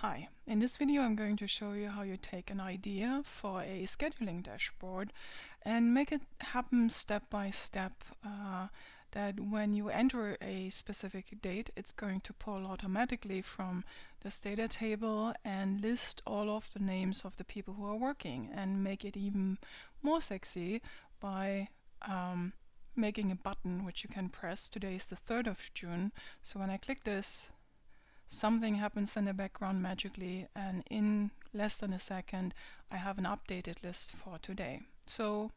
Hi, in this video I'm going to show you how you take an idea for a scheduling dashboard and make it happen step by step, that when you enter a specific date it's going to pull automatically from this data table and list all of the names of the people who are working, and make it even more sexy by making a button which you can press. Today is the 3rd of June, so when I click this, something happens in the background magically, and in less than a second I have an updated list for today. So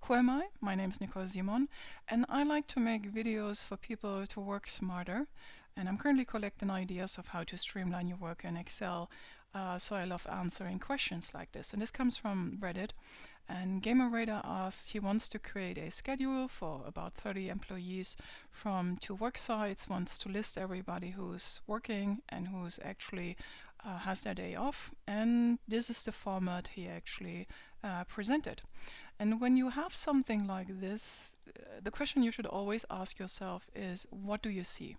who am I? My name is Nicole Simon, and I like to make videos for people to work smarter, and I'm currently collecting ideas of how to streamline your work in Excel. So I love answering questions like this, and this comes from Reddit. And GamerRadar asked, he wants to create a schedule for about 30 employees from 2 work sites, wants to list everybody who's working and who's actually has their day off, and this is the format he actually presented. And when you have something like this, the question you should always ask yourself is, what do you see?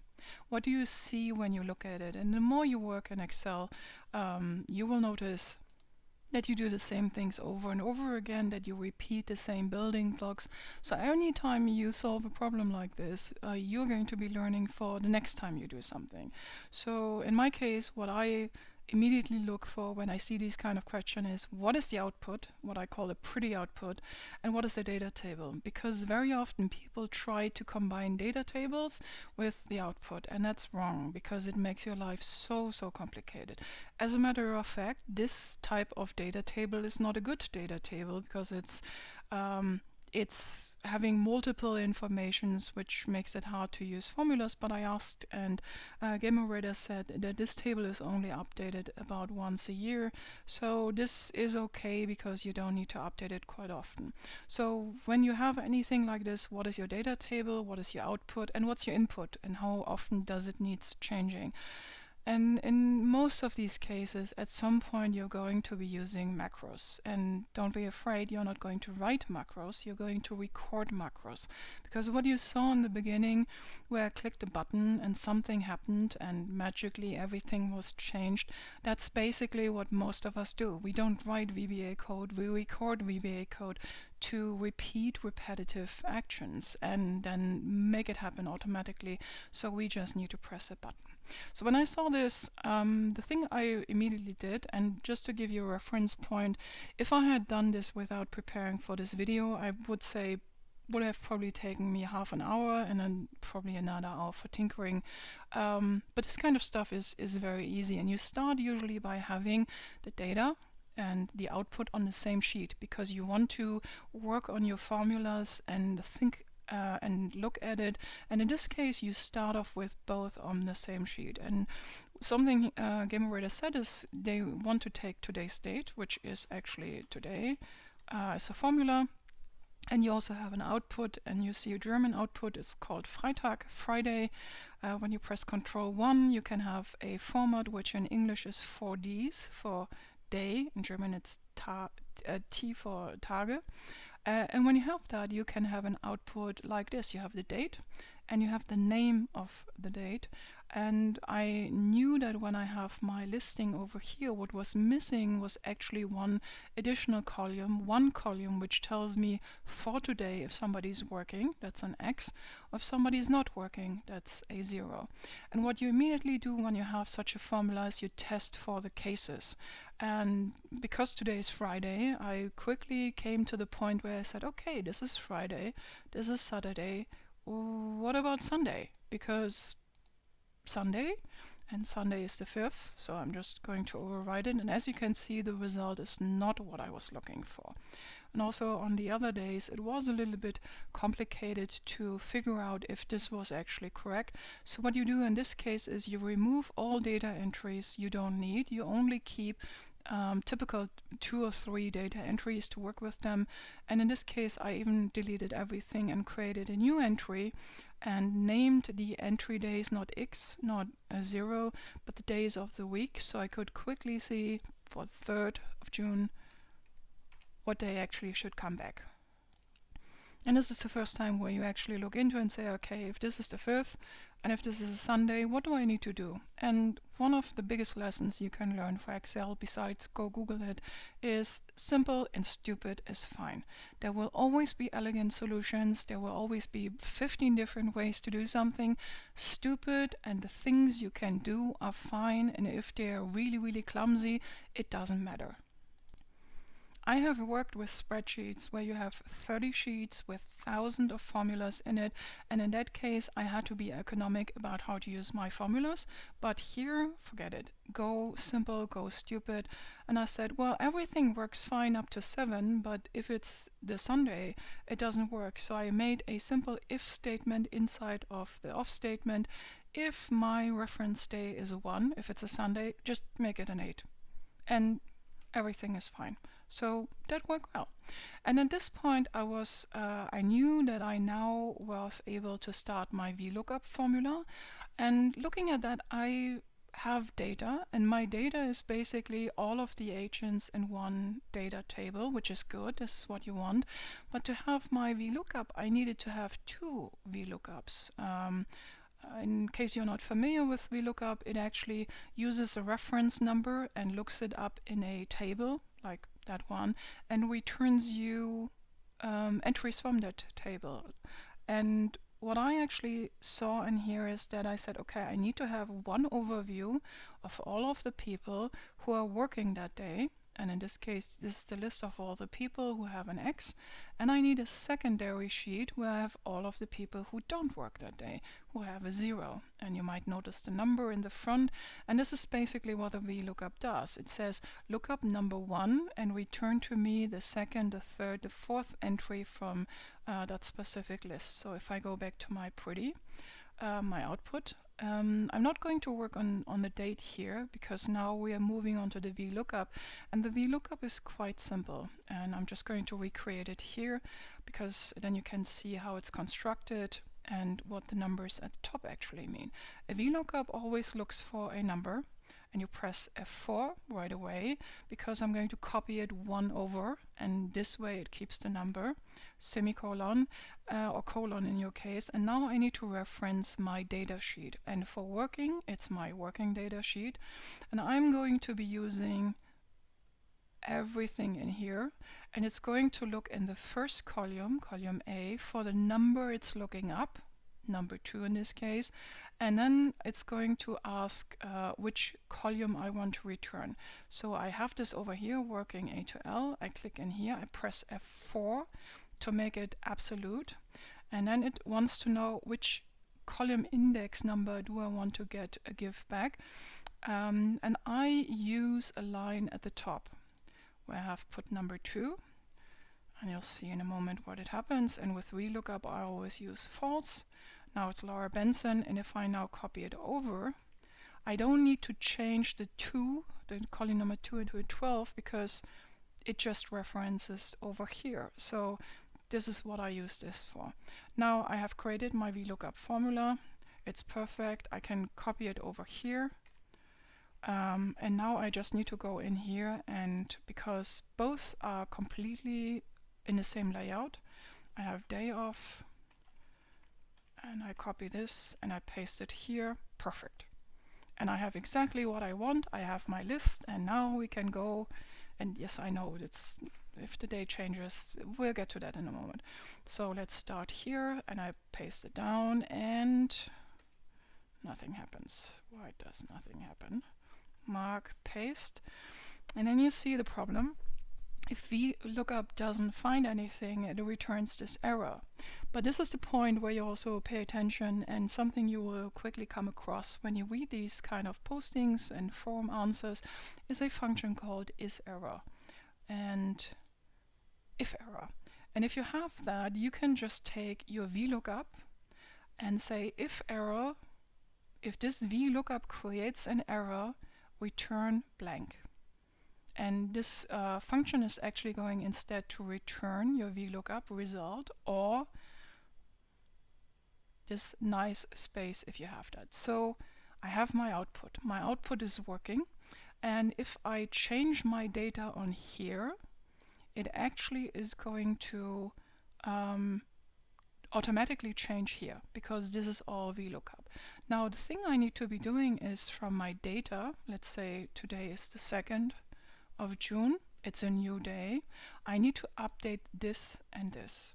What do you see when you look at it? And the more you work in Excel, you will notice that you do the same things over and over again, that you repeat the same building blocks. So any time you solve a problem like this, you're going to be learning for the next time you do something. So in my case, what I immediately look for when I see these kind of questions is, what is the output, what I call a pretty output, and what is the data table? Because very often people try to combine data tables with the output, and that's wrong, because it makes your life so complicated. As a matter of fact, this type of data table is not a good data table, because it's having multiple informations, which makes it hard to use formulas. But I asked, and GamerRadar said that this table is only updated about once a year, so this is okay because you don't need to update it quite often. So when you have anything like this, what is your data table, what is your output, and what's your input, and how often does it need changing? And in most of these cases, at some point you're going to be using macros. And don't be afraid, you're not going to write macros, you're going to record macros. Because what you saw in the beginning, where I clicked a button and something happened and magically everything was changed, that's basically what most of us do. We don't write VBA code, we record VBA code to repeat repetitive actions and then make it happen automatically. So we just need to press a button. So when I saw this, the thing I immediately did, and just to give you a reference point, if I had done this without preparing for this video, I would say would have probably taken me half an hour and then probably another hour for tinkering. But this kind of stuff is very easy, and you start usually by having the data and the output on the same sheet, because you want to work on your formulas and think and look at it. And in this case, you start off with both on the same sheet. And something GamerRadar said is they want to take today's date, which is actually today, as a formula. And you also have an output, and you see a German output. It's called Freitag, Friday. When you press Ctrl+1, you can have a format which in English is 4 Ds for day. In German, it's T for Tage. And when you have that, you can have an output like this. You have the date and you have the name of the date. And I knew that when I have my listing over here, what was missing was actually one additional column, one column which tells me for today if somebody's working, that's an X, or if somebody's not working, that's a 0. And what you immediately do when you have such a formula is you test for the cases. And because today is Friday, I quickly came to the point where I said, okay, this is Friday, this is Saturday, what about Sunday? Because Sunday, and Sunday is the 5th, so I'm just going to override it. And as you can see, the result is not what I was looking for. And also on the other days, it was a little bit complicated to figure out if this was actually correct. So what you do in this case is you remove all data entries you don't need. You only keep typical 2 or 3 data entries to work with them. And in this case, I even deleted everything and created a new entry and named the entry days not X, not a 0, but the days of the week. So I could quickly see for 3rd of June what day actually should come back. And this is the first time where you actually look into and say, okay, if this is the 5th and if this is a Sunday, what do I need to do? And one of the biggest lessons you can learn for Excel, besides go Google it, is simple and stupid is fine. There will always be elegant solutions. There will always be 15 different ways to do something. Stupid and the things you can do are fine. And if they're really, really clumsy, it doesn't matter. I have worked with spreadsheets where you have 30 sheets with thousands of formulas in it, and in that case I had to be economic about how to use my formulas, but here, forget it. Go simple, go stupid. And I said, well, everything works fine up to 7, but if it's the Sunday, it doesn't work. So I made a simple if statement inside of the off statement. If my reference day is a 1, if it's a Sunday, just make it an 8. And everything is fine. So that worked well. And at this point I knew that I now was able to start my Vlookup formula. And looking at that, I have data, and my data is basically all of the agents in one data table, which is good. This is what you want. But to have my Vlookup, I needed to have 2 Vlookups. In case you're not familiar with Vlookup, it actually uses a reference number and looks it up in a table, like that one, and returns you entries from that table. And what I actually saw in here is that I said, okay, I need to have one overview of all of the people who are working that day. And in this case, this is the list of all the people who have an X. And I need a secondary sheet where I have all of the people who don't work that day, who have a 0. And you might notice the number in the front. And this is basically what the VLOOKUP does. It says lookup number 1 and return to me the second, the third, the fourth entry from that specific list. So if I go back to my my output, I'm not going to work on the date here because now we are moving on to the VLOOKUP, and the VLOOKUP is quite simple, and I'm just going to recreate it here because then you can see how it's constructed and what the numbers at the top actually mean. A VLOOKUP always looks for a number, and you press F4 right away because I'm going to copy it 1 over, and this way it keeps the number, semicolon, or colon in your case. And now I need to reference my data sheet, and for working, it's my working data sheet, and I'm going to be using everything in here, and it's going to look in the first column, column A, for the number it's looking up, number 2 in this case, and then it's going to ask which column I want to return. So I have this over here working A to L. I click in here, I press F4 to make it absolute, and then it wants to know which column index number do I want to get a give back, and I use a line at the top where I have put number 2, and you'll see in a moment what it happens. And with VLOOKUP I always use false. Now it's Laura Benson, and if I now copy it over, I don't need to change the 2, the column number 2, into a 12 because it just references over here. So this is what I use this for. Now I have created my VLOOKUP formula. It's perfect. I can copy it over here. And now I just need to go in here, and because both are completely in the same layout, I have day off, and I copy this and I paste it here. Perfect. And I have exactly what I want. I have my list, and now we can go. And yes, I know it's if the day changes, we'll get to that in a moment. So let's start here, and I paste it down, and nothing happens. Why does nothing happen? Mark, paste, and then you see the problem. If VLOOKUP doesn't find anything, it returns this error. But this is the point where you also pay attention, and something you will quickly come across when you read these kind of postings and forum answers is a function called isError and ifError. And if you have that, you can just take your VLOOKUP and say ifError, if this VLOOKUP creates an error, return blank. And this function is actually going instead to return your VLOOKUP result, or this nice space if you have that. So I have my output. My output is working, and if I change my data on here, it actually is going to automatically change here because this is all VLOOKUP. Now the thing I need to be doing is from my data, let's say today is the 2nd of June, it's a new day, I need to update this and this.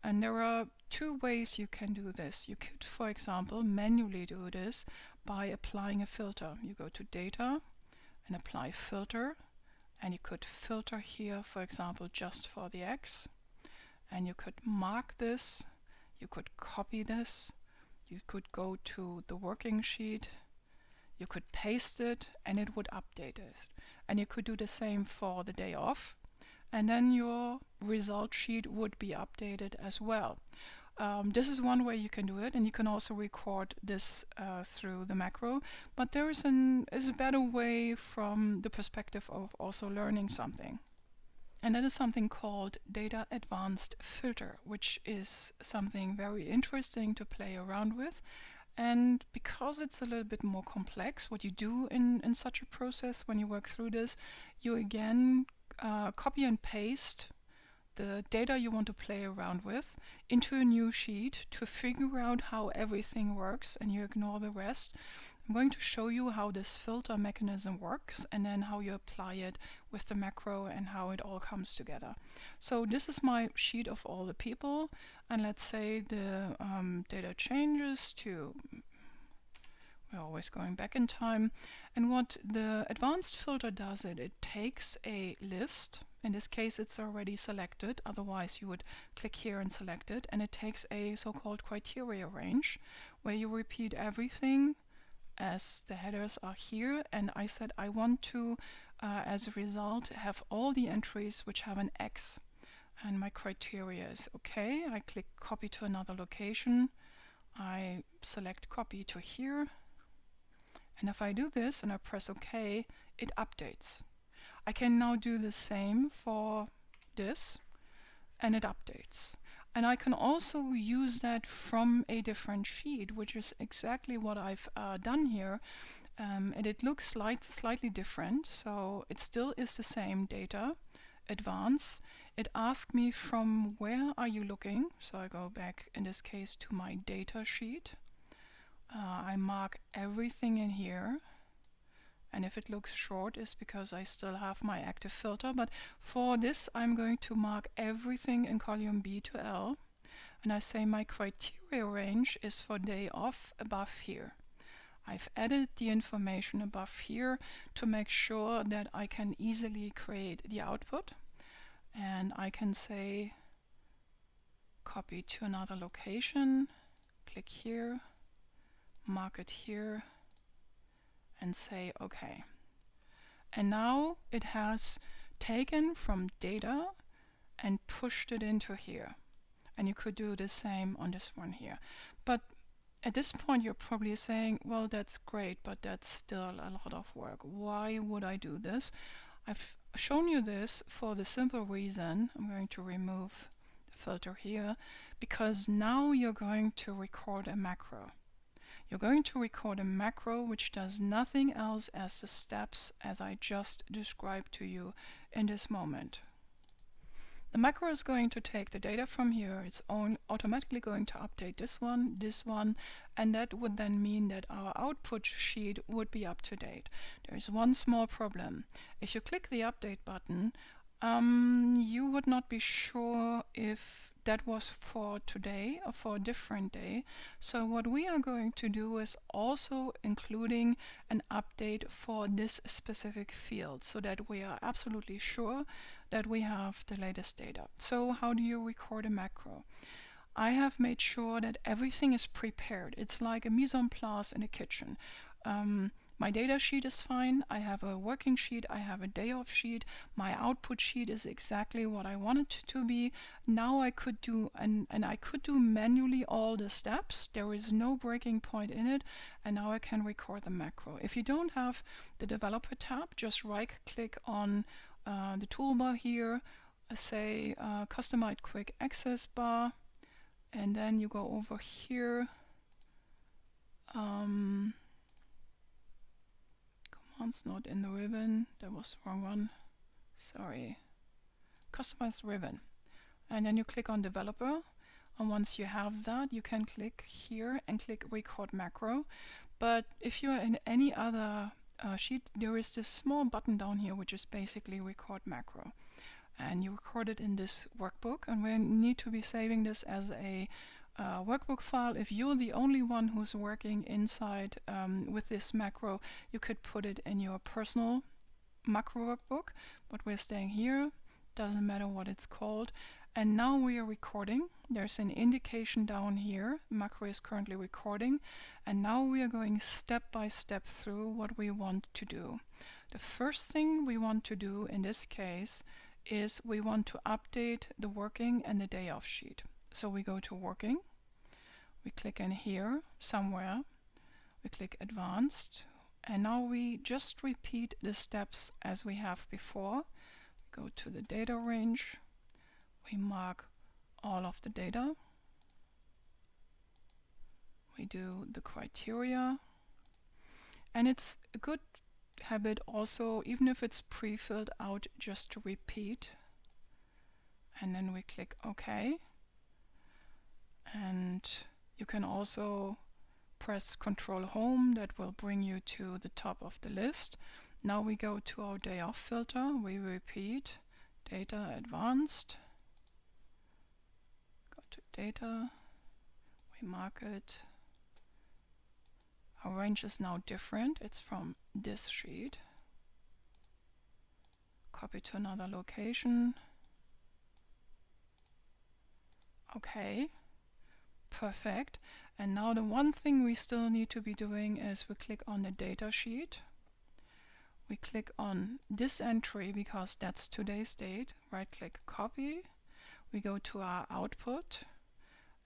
And there are two ways you can do this. You could, for example, manually do this by applying a filter. You go to Data and apply Filter, and you could filter here, for example, just for the X, and you could mark this, you could copy this, you could go to the working sheet, you could paste it, and it would update it. And you could do the same for the day off, and then your result sheet would be updated as well. This is one way you can do it, and you can also record this through the macro, but there is a better way from the perspective of also learning something. And that is something called Data Advanced Filter, which is something very interesting to play around with. And because it's a little bit more complex, what you do in such a process when you work through this, you again copy and paste the data you want to play around with into a new sheet to figure out how everything works, and you ignore the rest. I'm going to show you how this filter mechanism works and then how you apply it with the macro and how it all comes together. So this is my sheet of all the people, and let's say the data changes to, we're always going back in time, and what the advanced filter does, it takes a list. In this case it's already selected, otherwise you would click here and select it, and it takes a so-called criteria range where you repeat everything as the headers are here, and I said I want to as a result have all the entries which have an X, and my criteria is okay. I click copy to another location, I select copy to here, and if I do this and I press OK, it updates. I can now do the same for this, and it updates. And I can also use that from a different sheet, which is exactly what I've done here. And it looks slightly different, so it still is the same data, advance. It asks me from where are you looking, so I go back in this case to my data sheet. I mark everything in here, and if it looks short it's because I still have my active filter, but for this I'm going to mark everything in column B to L, and I say my criteria range is for day off above here. I've added the information above here to make sure that I can easily create the output, and I can say copy to another location, click here, mark it here, and say OK. And now it has taken from data and pushed it into here. And you could do the same on this one here. But at this point you're probably saying, well, that's great, but that's still a lot of work. Why would I do this? I've shown you this for the simple reason, I'm going to remove the filter here, because now you're going to record a macro. You're going to record a macro which does nothing else as the steps as I just described to you in this moment. The macro is going to take the data from here, it's automatically going to update this one, and that would then mean that our output sheet would be up to date. There is one small problem. If you click the update button, you would not be sure if that was for today or for a different day. So what we are going to do is also including an update for this specific field so that we are absolutely sure that we have the latest data. So how do you record a macro? I have made sure that everything is prepared. It's like a mise en place in a kitchen. My data sheet is fine, I have a working sheet, I have a day off sheet, my output sheet is exactly what I want it to be. Now I could do, and I could do manually all the steps, there is no breaking point in it, and now I can record the macro. If you don't have the developer tab, just right click on the toolbar here, say customize quick access bar, and then you go over here, it's not in the ribbon, that was the wrong one, sorry, customize ribbon, and then you click on developer. And once you have that, you can click here and click Record Macro. But if you're in any other sheet, there is this small button down here which is basically Record Macro. And you record it in this workbook, and we need to be saving this as a workbook file. If you're the only one who's working inside with this macro, you could put it in your personal macro workbook, but we're staying here, doesn't matter what it's called. And now we are recording. There's an indication down here, macro is currently recording, and now we are going step by step through what we want to do. The first thing we want to do in this case is we want to update the working and the day off sheet. So we go to working, we click in here somewhere, we click advanced, and now we just repeat the steps as we have before. We go to the data range, we mark all of the data, we do the criteria, and it's a good habit also, even if it's pre-filled out, just to repeat, and then we click OK. And you can also press Control Home, that will bring you to the top of the list. Now we go to our day off filter, we repeat data advanced, go to data, we mark it. Our range is now different, it's from this sheet. Copy to another location. Okay, perfect. And now the one thing we still need to be doing is we click on the data sheet. We click on this entry because that's today's date. Right click, copy. We go to our output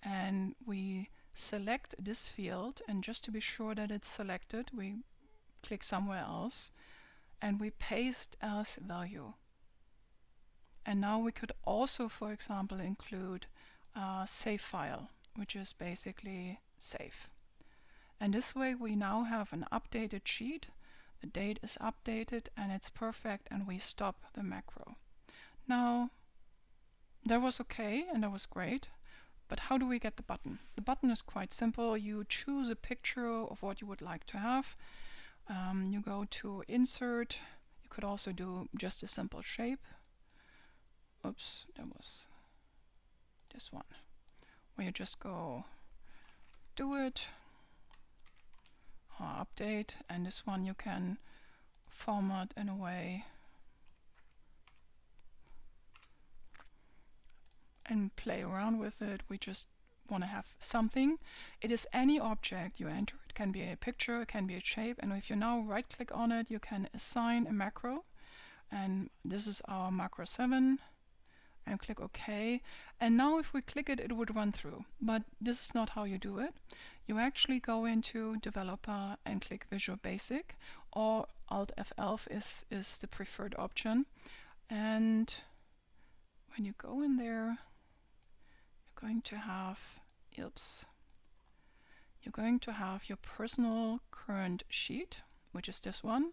and we select this field, and just to be sure that it's selected, we click somewhere else and we paste as value. And now we could also, for example, include a save file, which is basically save. And this way we now have an updated sheet, the date is updated and it's perfect, and we stop the macro. Now that was okay and that was great. But how do we get the button? The button is quite simple. You choose a picture of what you would like to have. You go to Insert. You could also do just a simple shape. Oops, that was this one. Where you just go do it, or update, and this one you can format in a way and play around with it. We just want to have something. It is any object you enter. It can be a picture, it can be a shape, and if you now right click on it, you can assign a macro, and this is our macro 7, and click OK. And now if we click it, it would run through, but this is not how you do it. You actually go into Developer and click Visual Basic, or Alt F11 is the preferred option. And when you go in there, going to have, you're going to have your personal current sheet, which is this one,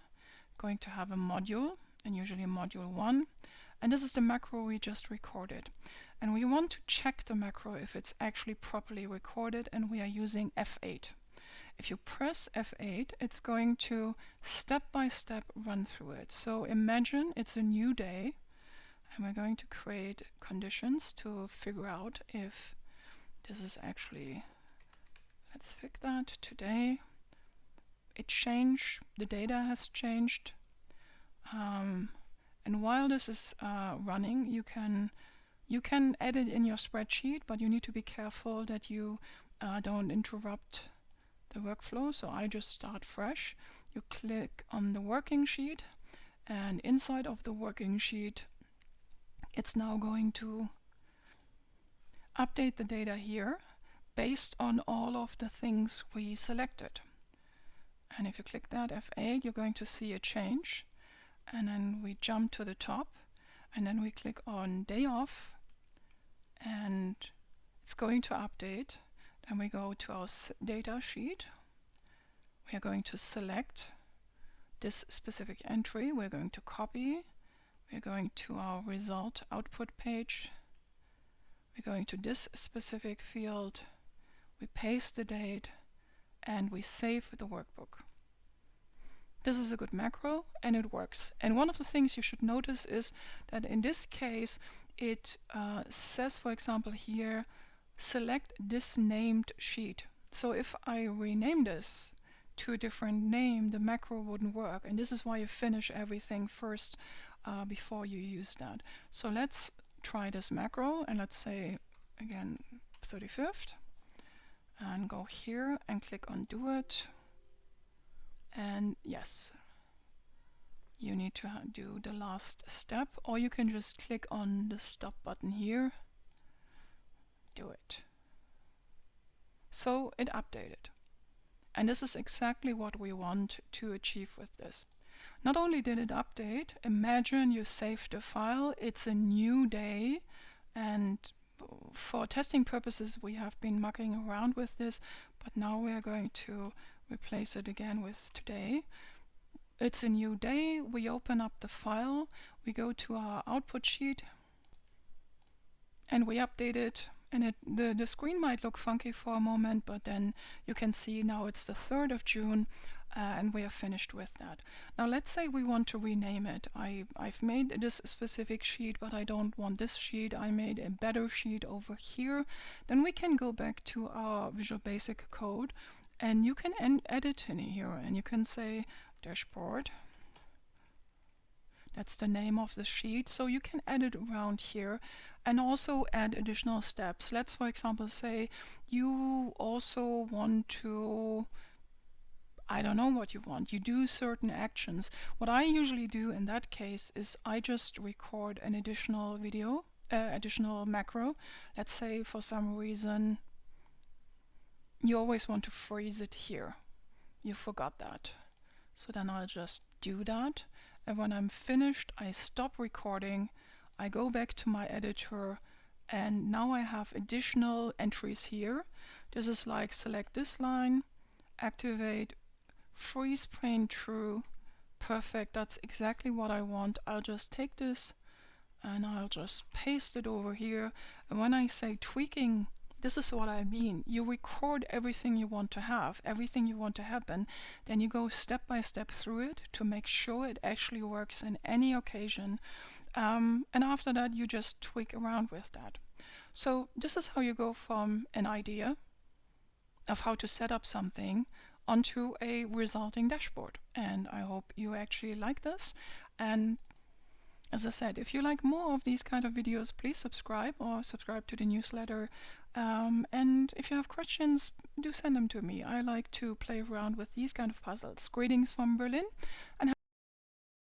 going to have a module, and usually module 1, and this is the macro we just recorded. And we want to check the macro if it's actually properly recorded, and we are using F8. If you press F8, it's going to step by step run through it. So imagine it's a new day, and we're going to create conditions to figure out if this is actually, let's fix that today. It changed, the data has changed, and while this is running, you can edit in your spreadsheet, but you need to be careful that you don't interrupt the workflow. So I just start fresh. You click on the working sheet, and inside of the working sheet, it's now going to update the data here based on all of the things we selected. And if you click that F8, you're going to see a change. And then we jump to the top, and then we click on day off, and it's going to update. Then we go to our data sheet. We are going to select this specific entry. We're going to copy. We're going to our result output page. we're going to this specific field, we paste the date, and we save the workbook. This is a good macro and it works. And one of the things you should notice is that in this case it says, for example here, select this named sheet. So if I rename this to a different name, the macro wouldn't work. And this is why you finish everything first before you use that. So let's try this macro, and let's say again 35th, and go here and click on do it. And yes, you need to do the last step, or you can just click on the stop button here. Do it. So it updated. And this is exactly what we want to achieve with this. Not only did it update, imagine you saved the file, it's a new day, and for testing purposes we have been mucking around with this, but now we are going to replace it again with today. It's a new day, we open up the file, we go to our output sheet, and we update it. And the screen might look funky for a moment, but then you can see now it's the 3rd of June, and we are finished with that. Now let's say we want to rename it. I've made this specific sheet, but I don't want this sheet. I made a better sheet over here. Then we can go back to our Visual Basic code, and you can edit in here, and you can say dashboard. That's the name of the sheet, so you can edit around here and also add additional steps. Let's, for example, say you also want to, I don't know what you want, you do certain actions. What I usually do in that case is I just record an additional video, additional macro. Let's say for some reason you always want to freeze it here. You forgot that. So then I'll just do that. And when I'm finished, I stop recording, I go back to my editor, and now I have additional entries here. This is like select this line, activate, freeze pane true. Perfect, that's exactly what I want. I'll just take this and I'll just paste it over here. And when I say tweaking, this is what I mean. You record everything you want to have, everything you want to happen, then you go step by step through it to make sure it actually works in any occasion. And after that, you just tweak around with that. So this is how you go from an idea of how to set up something onto a resulting dashboard. And I hope you actually like this. And as I said, if you like more of these kind of videos, please subscribe or subscribe to the newsletter. And if you have questions, do send them to me. I like to play around with these kind of puzzles. Greetings from Berlin, and